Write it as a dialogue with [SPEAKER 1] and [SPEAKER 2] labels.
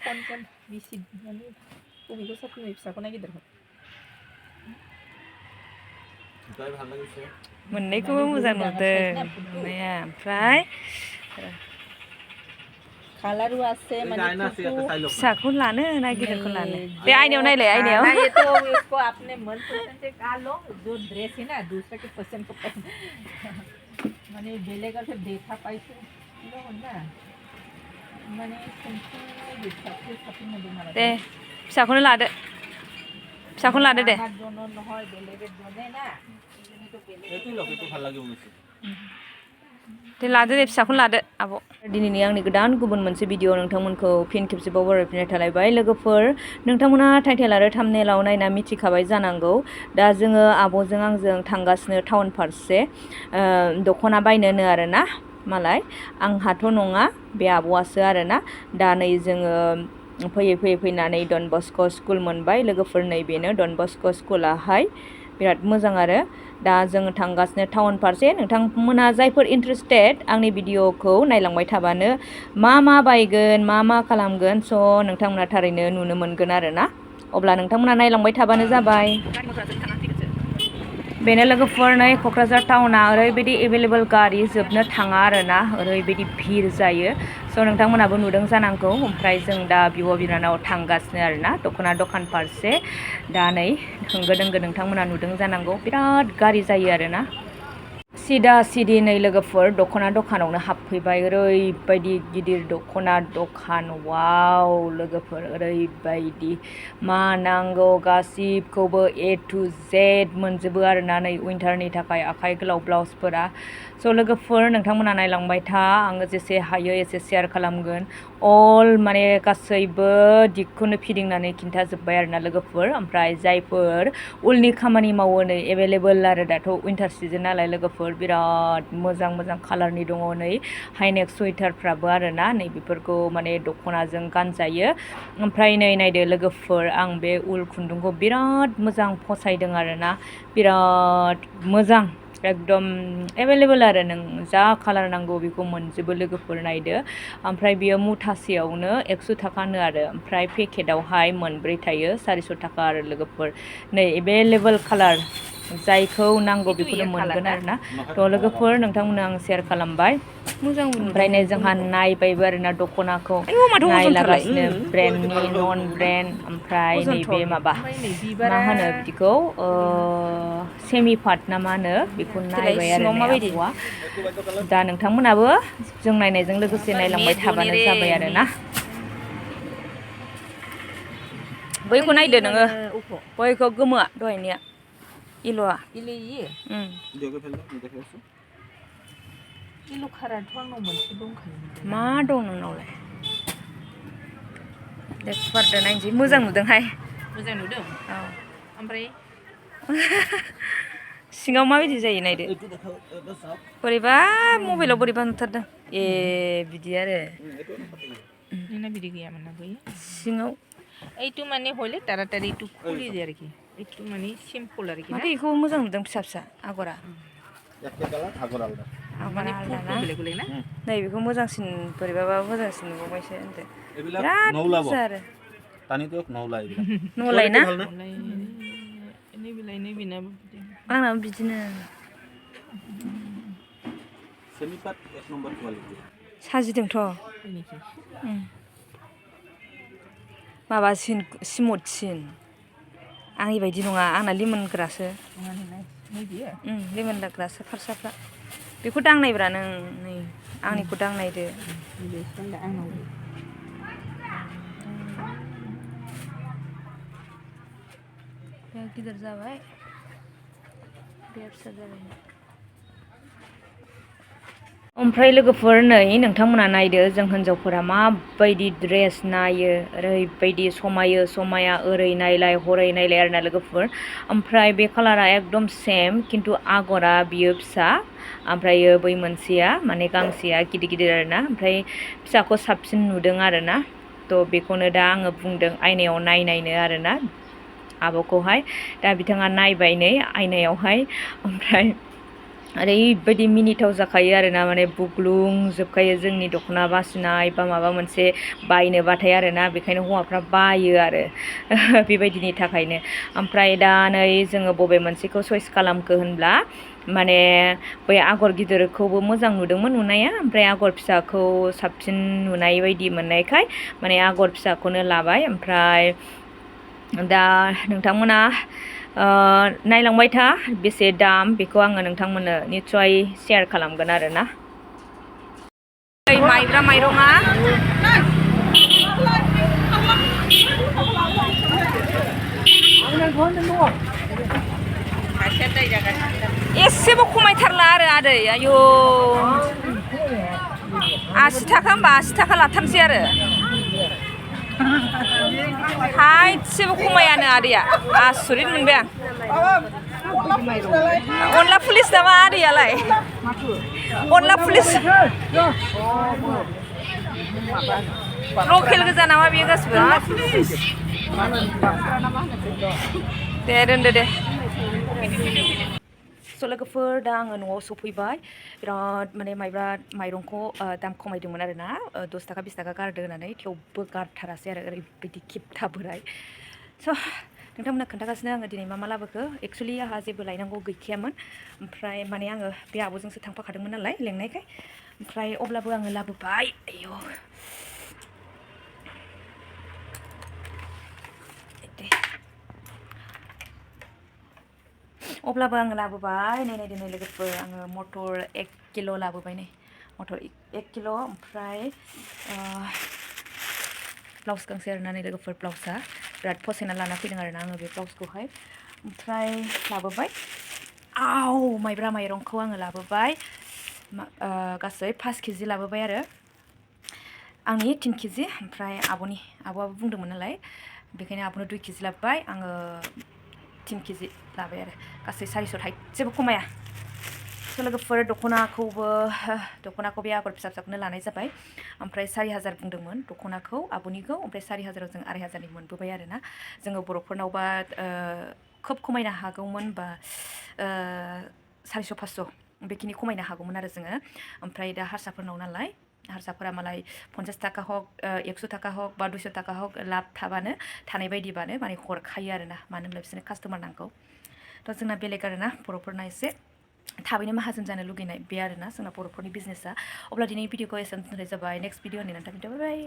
[SPEAKER 1] फनजों बिसि माने बबेखौ साबसिन नुयो फिसाखौ ना गिदिरखौ
[SPEAKER 2] मोननैखौबो मोजां नुदों नुनाया ओमफ्राय
[SPEAKER 1] कालारू আছে মানে
[SPEAKER 2] फिसाखौ लानो ना गिदिरखौ लानो बे आइनायाव नायलाय आइनायाव
[SPEAKER 1] ये तो इसको आपने मन पसंद से खा लो जो ड्रेस है ना दूसरे के पसंद को माने बेलेग से देखा पाइसे लो ना माने साबसिन मोनदों माने
[SPEAKER 2] दे फिसाखौनो लादो दे
[SPEAKER 1] दोनों নহয় बेलेग दोने ना
[SPEAKER 3] एतु ভাল লাগে बुंसै
[SPEAKER 2] दे लादो दे फिसाखौनो लादो आब' दिनैनि आंनि गोदान गुबुन मोनसे भिडिअ नोंथांमोनखौ फिन खेबसेबाव बरायफिननाय थालायबाय लोगोफोर नोंथांमोना टाइटेल आरो थाम्बनेइलाव नायना मिथिखाबाय जानांगौ दा जोङो आब'जों आंजों थांगासिनो टाउन फारसे दख'ना बायनोनो आरोना मालाय आंहाथ' नङा बे आब'आसो आरोना दा नै जोङो फैयै फैनानै डन बस्क' स्कुल मोनबाय लोगोफोर नैबेनो डन बस्क' स्कुलाहाय बिराद मोजां आरो दा जोङो थांगासिनो टाउन फारसे नोंथांमोना जायफोर इन्ट्रेस्टेड आंनि भिडिअखौ नायलांबाय थाबानो मा बायगोन मा खालामगोन स' नोंथांमोना थारैनो नुनो मोनगोन आरोना अब्ला नोंथांमोना नायलांबाय थाबानो जाबाय बेनो लोगोफोर नै क'क्राझार टाउना ओरैबायदि एभेलेबल गारि जोबनो थाङा आरोना ओरैबायदि भिर जायो स' नोंथांमोनाबो नुदों जानांगौ ओमफ्राय जों दा बिब' बिनानाव थांगासिनो आरोना दख'ना दखान फारसे दा नै होंगो दोंगो नोंथांमोना नुदों जानांगौ बिराद गारि जायो आरोना सिदा नै लोगोफोर दख'ना दखानावनो हाबफैबाय ओरैबायदि गिदिर दख'ना दखान वाव लोगोफोर ओरैबायदि मा नांगौ गासिबखौबो A to Z मोनजोबो आरोना नै उइन्टारनि थाखाय आखाइ गोलाव ब्लाउसफोरा स' लोगोफोर नोंथांमोना नायलांबाय था आङो जेसे हायो एसे शेयार खालामगोन अल माने गासैबो दिगखौनो फिदिंनानै खिन्थाजोब्बाय आरोना लोगोफोर ओमफ्राय जायफोर उलनि खामानि मावो नै एभेलेबल आरो दाथ' उइन्टार सिजन नालाय लोगोफोर बिराद मोजां कालारनि दङ नै हाइनेक सुइटारफ्राबो आरोना नै बेफोरखौ माने दख'नाजों गानजायो ओमफ्राय नै नायदो लोगोफोर आं बे उल खुन्दुंखौ बिराद मोजां फसायदों आरोना बिराद मोजां एकदम एभेलेबल आरो नों जा कालार नांगौ बेखौ मोनजोबो लोगोफोर नायदो ओमफ्राय बियो मुथासेयावनो 100 थाखानो आरो ओमफ्राय पेकेटावहाय मोनब्रै थायो 400 थाखा आरो लोगोफोर नै एभेलेबल कालार जायखौ नांगौ बेखौनो मोनगोन आरोना थ' लोगोफोर नोंथांमोननो आं शेयार खालामबाय ओमफ्राय नै जोंहा नायबायबो आरोना दख'नाखौ नायलागासिनो ब्रेन्डनि नन ब्रेन्ड ओमफ्राय नैबे माबा मा होनो बिदिखौ सेमि पाट ना मा होनो बेखौ नायबाय आरो आब'आ दा नोंथांमोनाबो जों नायनायजों लोगोसे नायलांबाय थाबानो जाबाय आरोना बैखौ नायदो नोङो बैखौ गोमोआ दहायनिया इल'आ
[SPEAKER 1] इल' खाराथ' आंनाव मोनसे दंखायो
[SPEAKER 2] मा दं नोंनावलाय दे फुवारदो नायनोसै मोजां नुदोंहाय
[SPEAKER 1] मोजां नुदों
[SPEAKER 2] औ
[SPEAKER 1] ओमफ्राय
[SPEAKER 2] सिङाव माबायदि जायो नायदो बोरैबा मबाइलाव बोरैबा नुथारदों ए बिदि आरो
[SPEAKER 1] नोंना बिदि गैयामोन ना बै
[SPEAKER 2] सिङाव
[SPEAKER 1] এইটো মানে হলে তাড়াতাড়ি একটু খুলে যায় আর কি একটু মানে সিম্পল আর কি
[SPEAKER 2] माथो बेखौबो मोजां नुदों फिसा आगरा आगरा आलदा ना नै बेखौ मोजांसिन बोरैबाबा मोजांसिन नुबावबायसो होनदो बिराद मोजां आरो न'लाय ना आंनाबो बिदिनो साजिदोंथ' माबासिन स्मुथसिन आंनि बायदि नङा आंना लिमोनग्रासो लिमोनग्रासो फारसाफ्रा बेखौ दांनायब्रा नों नै आंनिखौ दांनायदो बे गिदिर जाबाय बे फिसा जाबाय ओमफ्राय लोगोफोर नै नोंथांमोना नायदो जों हिन्जावफोरा माबायदि ड्रेस नायो ओरैबायदि समाया ओरै नायलाय हरै नायलाय आरोना लोगोफोर ओमफ्राय बे कालारा एकदम सेम खिन्थु आगरा बियो फिसा ओमफ्रायो बै मोनसेया माने गांसेया गिदिर आरोना ओमफ्राय फिसाखौ साबसिन नुदों आरोना थ' बेखौनो दा आङो बुंदों आयनायाव नायनो आरोना आब'खौहाय दा बिथाङा नायबाय नै आयनायावहाय ओमफ्राय ओरैबायदि मिनिथाव जाखायो आरोना माने बुग्लुंजोबखायो जोंनि दख'ना बासिनाय बा माबा मोनसे बायनोबाथाय आरोना बेखायनो हौवाफ्रा बायो आरो बेबायदिनि थाखायनो ओमफ्राय दा नै जोङो बबे मोनसेखौ चइस खालामखो होनब्ला माने बै आगर गिदिरखौबो मोजां नुदोंमोन नुनाया ओमफ्राय आगर फिसाखौ साबसिन नुनाय बायदि मोननायखाय माने आगर फिसाखौनो लाबाय ओमफ्राय दा नोंथांमोना नायलांबाय था बेसे दाम बेखौ आङो नोंथांमोननो निस्सय शेयार खालामगोन आरोना माइब्रा माइरङा एसेबो खमायथारला आरो आदै आयौ 80 थाखा होमबा 80 थाखा लाथारनोसै आरो थाइसेबो खमायानो आदैया आसरित मोनबाय आं अनला पुलिस नामा आदैयालाय अनला पुलिस लकेल गोजा नामा बेयो गासिबो दे दोनदो दे स' लोगोफोर दा आङो न'आव सफैबाय बिराद माने माइब्रा माइरंखौ दाम खमायदोंमोन आरोना 10 थाखा 20 थाखा गारदो होननानै थेवबो गारथारासै आरो ओरैबायदि खेबथा बोराय स' नोंथांमोना खोन्थागासिनो आङो दिनै मा लाबोखो एक्सुवेलि आंहा जेबो लायनांगौ गैखायामोन ओमफ्राय माने आङो बे आब'जोंसो थांफाखादोंमोन नालाय लेंनायखाय ओमफ्राय अब्लाबो आङो लाबोबाय आयौ अब्लाबो आङो लाबोबाय नै नायदो नै लोगोफोर आङो मटर 1 किल' लाबोबाय नै मटर 1 किल' ओमफ्राय ब्लाउस गांसे आरोना नै लोगोफोर ब्लाउसआ बिराद फसायना लाना फैदों आरोना आङो बे ब्लाउसखौहाय ओमफ्राय लाबोबाय आव माइब्रा माइरंखौ आङो लाबोबाय गासै 5 केजि लाबोबाय आरो आंनि 3 केजि ओमफ्राय आब'आबो बुंदोंमोन नालाय बेखायनो आब'नो 2 केजि लाबोबाय आङो 3 केजि लाबाय आरो गासै 400 थाइसेबो खमाया स' लोगोफोर दख'नाखौ बे आगर फिसा फिसाखौनो लानाय जाबाय ओमफ्राय 4000 बुंदोंमोन दख'नाखौ आब'निखौ ओमफ्राय 4000आव जों 2500नि मोनबोबाय आरोना जोङो बर'फोरनावबा खोब खमायनो हागौमोन बा 400 500 बेखिनि खमायनो हागौमोन आरो जोङो ओमफ्राय दा हारसाफोरनाव नालाय हारसाफोरा मालाय 50 थाखा हक 100 थाखा हक बा 200 थाखा हक लाब थानाय बायदिबानो माने हरखायो आरोना मानो होनब्ला बिसोरनो कास्टमार नांगौ थ' जोंना बेलेग आरोना बर'फोरना एसे थाबैनो माहाजोन जानो लुगैनाय बे आरोना जोंना बर'फोरनि बिजनेसा अब्ला दिनै भिडिअखौ एसेयावनो दोननाय जाबाय नेक्स्ट भिडिअ होननानै नोंथांनि बाय